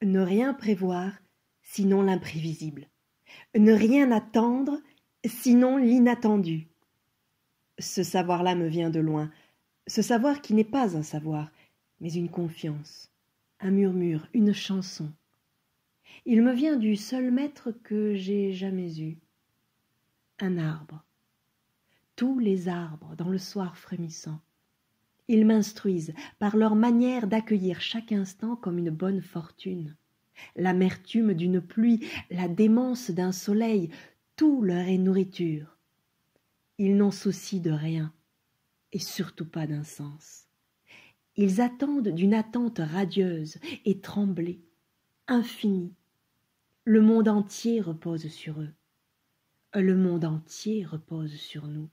Ne rien prévoir, sinon l'imprévisible. Ne rien attendre, sinon l'inattendu. Ce savoir-là me vient de loin, ce savoir qui n'est pas un savoir, mais une confiance, un murmure, une chanson. Il me vient du seul maître que j'ai jamais eu. Un arbre. Tous les arbres dans le soir frémissant. Ils m'instruisent par leur manière d'accueillir chaque instant comme une bonne fortune. L'amertume d'une pluie, la démence d'un soleil, tout leur est nourriture. Ils n'ont souci de rien, et surtout pas d'un sens. Ils attendent d'une attente radieuse et tremblée, infinie. Le monde entier repose sur eux. Le monde entier repose sur nous.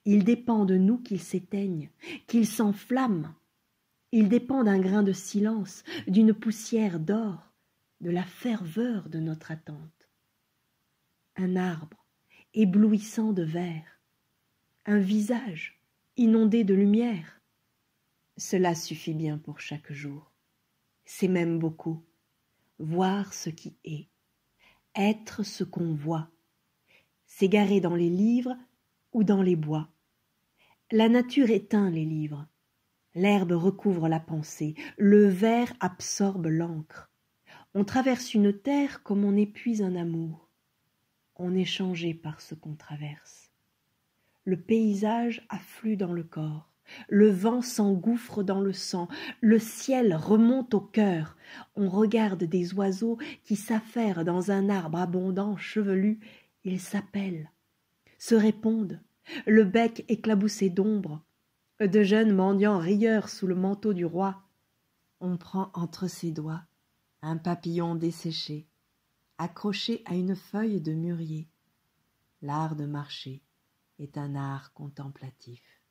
Il dépend de nous qu'ils s'éteignent, qu'ils s'enflamment. Il dépend d'un grain de silence, d'une poussière d'or, de la ferveur de notre attente. Un arbre éblouissant de vert, un visage inondé de lumière. Cela suffit bien pour chaque jour. C'est même beaucoup. Voir ce qui est, être ce qu'on voit, s'égarer dans les livres ou dans les bois. La nature éteint les livres, l'herbe recouvre la pensée, le ver absorbe l'encre. On traverse une terre comme on épuise un amour. On est changé par ce qu'on traverse. Le paysage afflue dans le corps, le vent s'engouffre dans le sang, le ciel remonte au cœur. On regarde des oiseaux qui s'affairent dans un arbre abondant, chevelu. Ils s'appellent, se répondent, le bec éclaboussé d'ombre. De jeunes mendiants rieurs sous le manteau du roi. On prend entre ses doigts un papillon desséché, accroché à une feuille de mûrier. L'art de marcher est un art contemplatif.